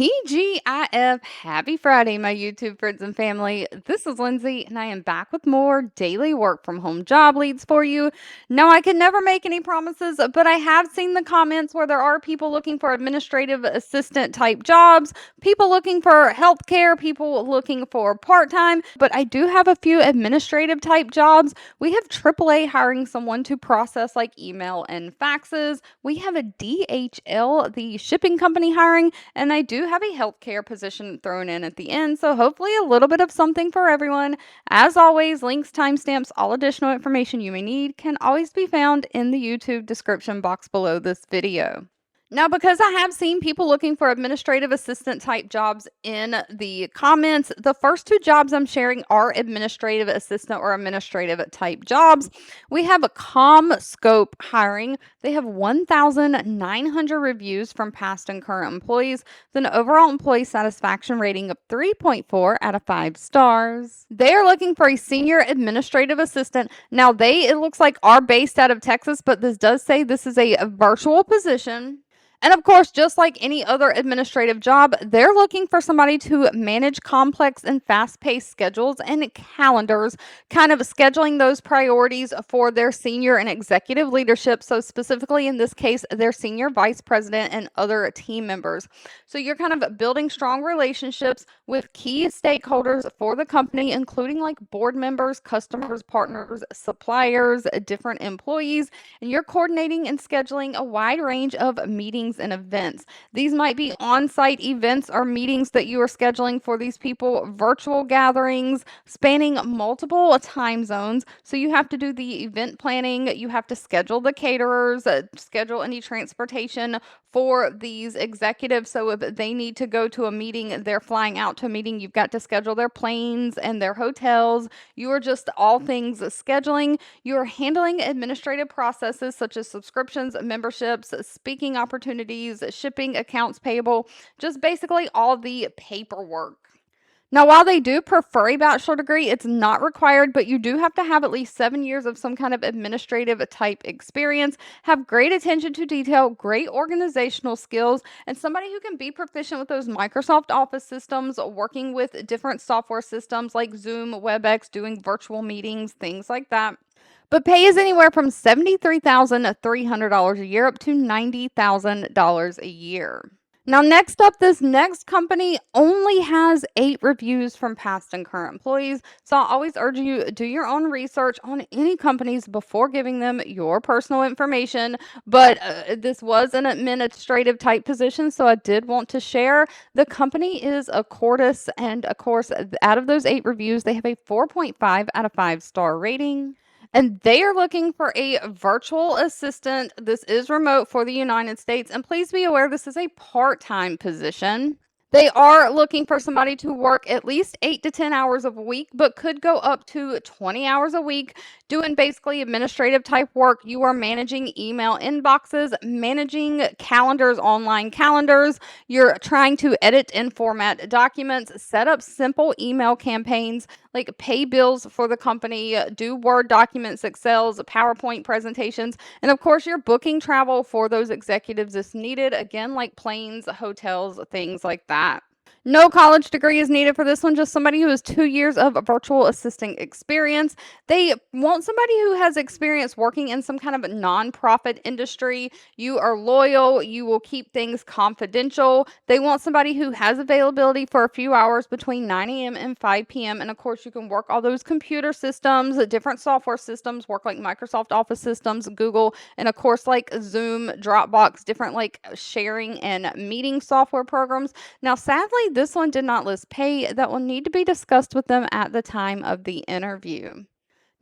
TGIF, happy Friday, my YouTube friends and family. This is Lindsay, and I am back with more daily work from home job leads for you. Now, I can never make any promises, but I have seen the comments where there are people looking for administrative assistant type jobs, people looking for healthcare, people looking for part time. But I do have a few administrative type jobs. We have AAA hiring someone to process like email and faxes. We have a DHL, the shipping company, hiring. And I do have a healthcare position thrown in at the end, so hopefully a little bit of something for everyone. As always, links, timestamps, all additional information you may need can always be found in the YouTube description box below this video. Now, because I have seen people looking for administrative assistant type jobs in the comments, the first two jobs I'm sharing are administrative assistant or administrative type jobs. We have a CommScope hiring. They have 1,900 reviews from past and current employees, with an overall employee satisfaction rating of 3.4 out of 5 stars. They are looking for a senior administrative assistant. Now, it looks like are based out of Texas, but this does say this is a virtual position. And of course, just like any other administrative job, they're looking for somebody to manage complex and fast-paced schedules and calendars, kind of scheduling those priorities for their senior and executive leadership. So specifically in this case, their senior vice president and other team members. So you're kind of building strong relationships with key stakeholders for the company, including like board members, customers, partners, suppliers, different employees, and you're coordinating and scheduling a wide range of meetings and events. These might be on-site events or meetings that you are scheduling for these people, virtual gatherings spanning multiple time zones. So you have to do the event planning, you have to schedule the caterers, schedule any transportation for these executives. So if they need to go to a meeting, they're flying out to a meeting, you've got to schedule their planes and their hotels. You are just all things scheduling. You are handling administrative processes such as subscriptions, memberships, speaking opportunities, shipping, accounts payable, just basically all the paperwork. Now, while they do prefer a bachelor degree, it's not required, but you do have to have at least 7 years of some kind of administrative type experience, have great attention to detail, great organizational skills, and somebody who can be proficient with those Microsoft Office systems, working with different software systems like Zoom, WebEx, doing virtual meetings, things like that. But pay is anywhere from $73,300 a year up to $90,000 a year. Now, next up, this next company only has 8 reviews from past and current employees. So I always urge you to do your own research on any companies before giving them your personal information. But this was an administrative type position, so I did want to share. The company is AccordUs, and of course, out of those 8 reviews, they have a 4.5 out of 5 star rating. And they are looking for a virtual assistant. This is remote for the United States. And please be aware, this is a part-time position. They are looking for somebody to work at least 8 to 10 hours a week, but could go up to 20 hours a week doing basically administrative type work. You are managing email inboxes, managing calendars, online calendars. You're trying to edit and format documents, set up simple email campaigns, like pay bills for the company, do Word documents, Excels, PowerPoint presentations, and of course, you're booking travel for those executives as needed. Again, like planes, hotels, things like that. No college degree is needed for this one, just somebody who has 2 years of virtual assisting experience. They want somebody who has experience working in some kind of a nonprofit industry. You are loyal, you will keep things confidential. They want somebody who has availability for a few hours between 9 a.m. and 5 p.m. And of course, you can work all those computer systems, different software systems, work like Microsoft Office systems, Google, and of course, like Zoom, Dropbox, different like sharing and meeting software programs. Now, sadly, this one did not list pay. That will need to be discussed with them at the time of the interview.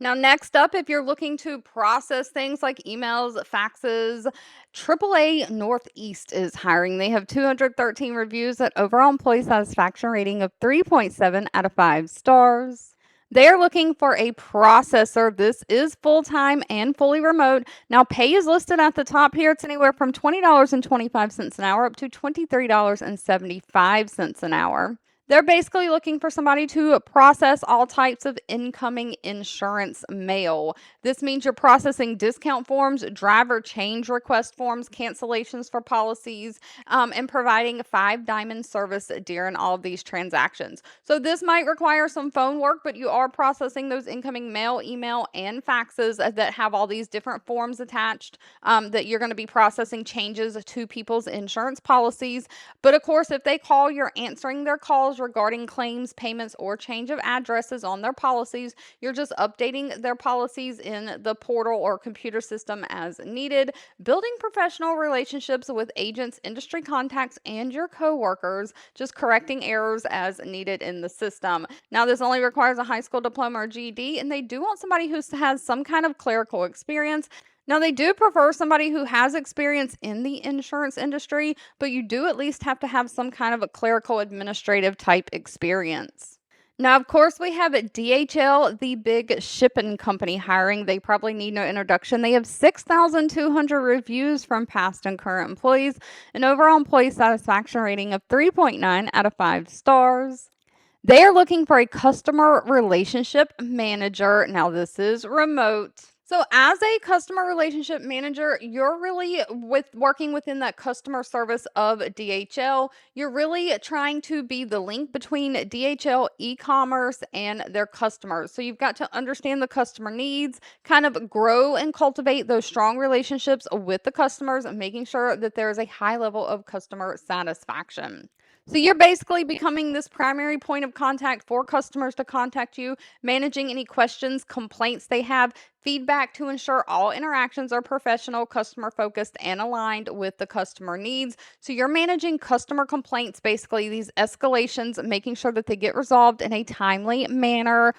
Now, next up, if you're looking to process things like emails, faxes, AAA Northeast is hiring. They have 213 reviews at overall employee satisfaction rating of 3.7 out of 5 stars. They're looking for a processor. This is full-time and fully remote. Now, pay is listed at the top here. It's anywhere from $20.25 an hour up to $23.75 an hour. They're basically looking for somebody to process all types of incoming insurance mail. This means you're processing discount forms, driver change request forms, cancellations for policies, and providing five diamond service during all of these transactions. So, this might require some phone work, but you are processing those incoming mail, email, and faxes that have all these different forms attached that you're going to be processing changes to people's insurance policies. But of course, if they call, you're answering their calls regarding claims, payments, or change of addresses on their policies. You're just updating their policies in the portal or computer system as needed, building professional relationships with agents, industry contacts, and your coworkers, just correcting errors as needed in the system. Now, this only requires a high school diploma or GED, and they do want somebody who has some kind of clerical experience. Now, they do prefer somebody who has experience in the insurance industry, but you do at least have to have some kind of a clerical administrative type experience. Now, of course, we have DHL, the big shipping company hiring. They probably need no introduction. They have 6,200 reviews from past and current employees, an overall employee satisfaction rating of 3.9 out of 5 stars. They are looking for a customer relationship manager. Now, this is remote. So, as a customer relationship manager, you're really working within that customer service of DHL. You're really trying to be the link between DHL e-commerce and their customers. So, you've got to understand the customer needs, kind of grow and cultivate those strong relationships with the customers, and making sure that there is a high level of customer satisfaction. So you're basically becoming this primary point of contact for customers to contact you, managing any questions, complaints they have, feedback to ensure all interactions are professional, customer focused, and aligned with the customer needs. So you're managing customer complaints, basically these escalations, making sure that they get resolved in a timely manner.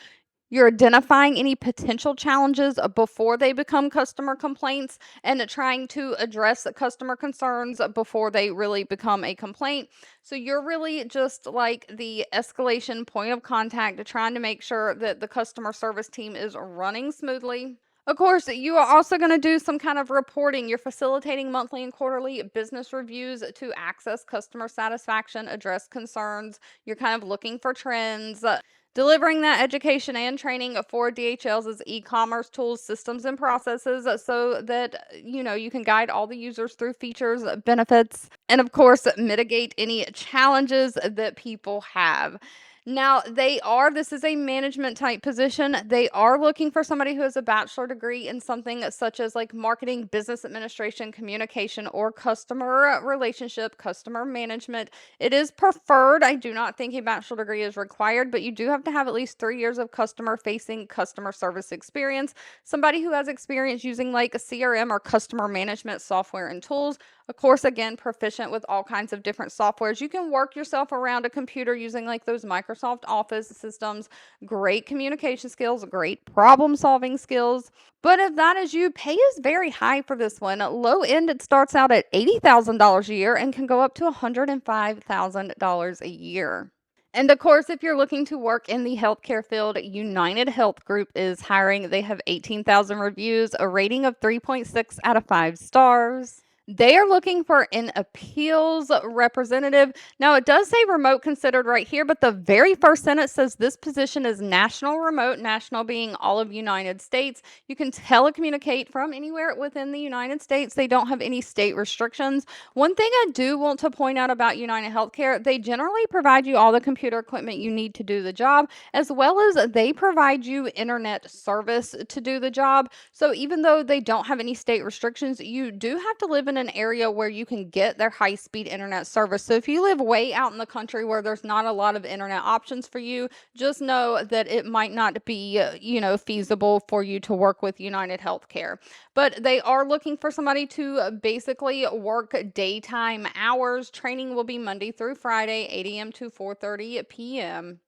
You're identifying any potential challenges before they become customer complaints and trying to address the customer concerns before they really become a complaint. So you're really just like the escalation point of contact, trying to make sure that the customer service team is running smoothly. Of course, you are also going to do some kind of reporting. You're facilitating monthly and quarterly business reviews to access customer satisfaction, address concerns. You're kind of looking for trends. Delivering that education and training for DHL's e-commerce tools, systems, and processes so that you can guide all the users through features, benefits, and of course mitigate any challenges that people have. Now, this is a management type position. They are looking for somebody who has a bachelor degree in something such as like marketing, business administration, communication, or customer relationship, customer management. It is preferred. I do not think a bachelor degree is required, but you do have to have at least 3 years of customer facing customer service experience. Somebody who has experience using like a CRM or customer management software and tools. Of course, again, proficient with all kinds of different softwares. You can work yourself around a computer using like those Microsoft Office systems. Great communication skills, great problem solving skills. But if that is you, pay is very high for this one. Low end, it starts out at $80,000 a year and can go up to $105,000 a year. And of course, if you're looking to work in the healthcare field, UnitedHealth Group is hiring. They have 18,000 reviews, a rating of 3.6 out of 5 stars. They are looking for an appeals representative. Now, it does say remote considered right here, but the very first sentence says this position is national remote, national being all of United States. You can telecommunicate from anywhere within the United States. They don't have any state restrictions. One thing I do want to point out about United Healthcare, they generally provide you all the computer equipment you need to do the job, as well as they provide you internet service to do the job. So even though they don't have any state restrictions, you do have to live in an area where you can get their high-speed internet service. So if you live way out in the country where there's not a lot of internet options for you, just know that it might not be, feasible for you to work with United Healthcare. But they are looking for somebody to basically work daytime hours. Training will be Monday through Friday, 8 a.m. to 4:30 p.m.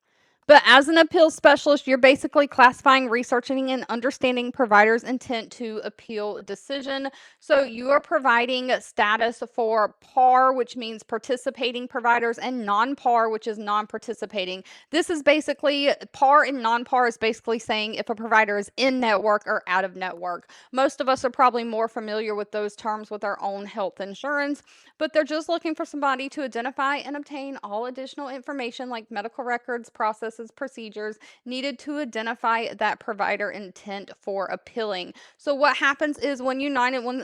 But as an appeals specialist, you're basically classifying, researching, and understanding providers' intent to appeal a decision. So you are providing status for PAR, which means participating providers, and non-PAR, which is non-participating. This is basically PAR and non-PAR is basically saying if a provider is in network or out of network. Most of us are probably more familiar with those terms with our own health insurance, but they're just looking for somebody to identify and obtain all additional information like medical records, processes, procedures needed to identify that provider intent for appealing. So what happens is when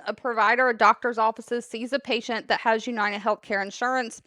a provider or doctor's offices sees a patient that has United Healthcare insurance,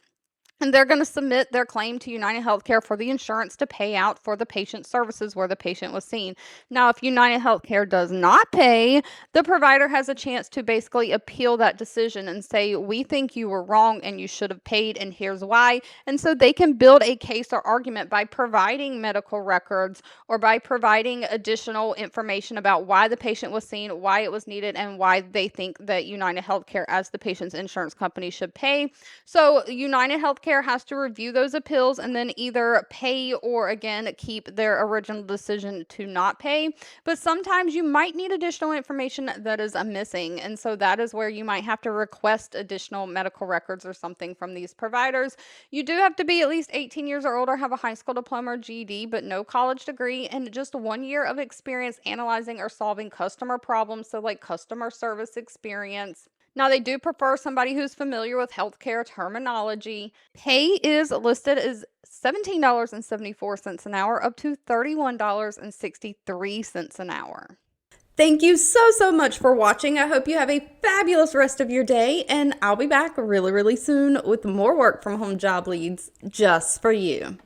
and they're going to submit their claim to United Healthcare for the insurance to pay out for the patient services where the patient was seen. Now, if United Healthcare does not pay, the provider has a chance to basically appeal that decision and say, we think you were wrong and you should have paid, and here's why. And so they can build a case or argument by providing medical records or by providing additional information about why the patient was seen, why it was needed, and why they think that United Healthcare, as the patient's insurance company, should pay. So United Healthcare has to review those appeals and then either pay or again keep their original decision to not pay. But sometimes you might need additional information that is missing, and so that is where you might have to request additional medical records or something from these providers. You do have to be at least 18 years or older, have a high school diploma or GED, but no college degree, and just 1 year of experience analyzing or solving customer problems, so like customer service experience. Now, they do prefer somebody who's familiar with healthcare terminology. Pay is listed as $17.74 an hour up to $31.63 an hour. Thank you so much for watching. I hope you have a fabulous rest of your day, and I'll be back really soon with more work from home job leads just for you.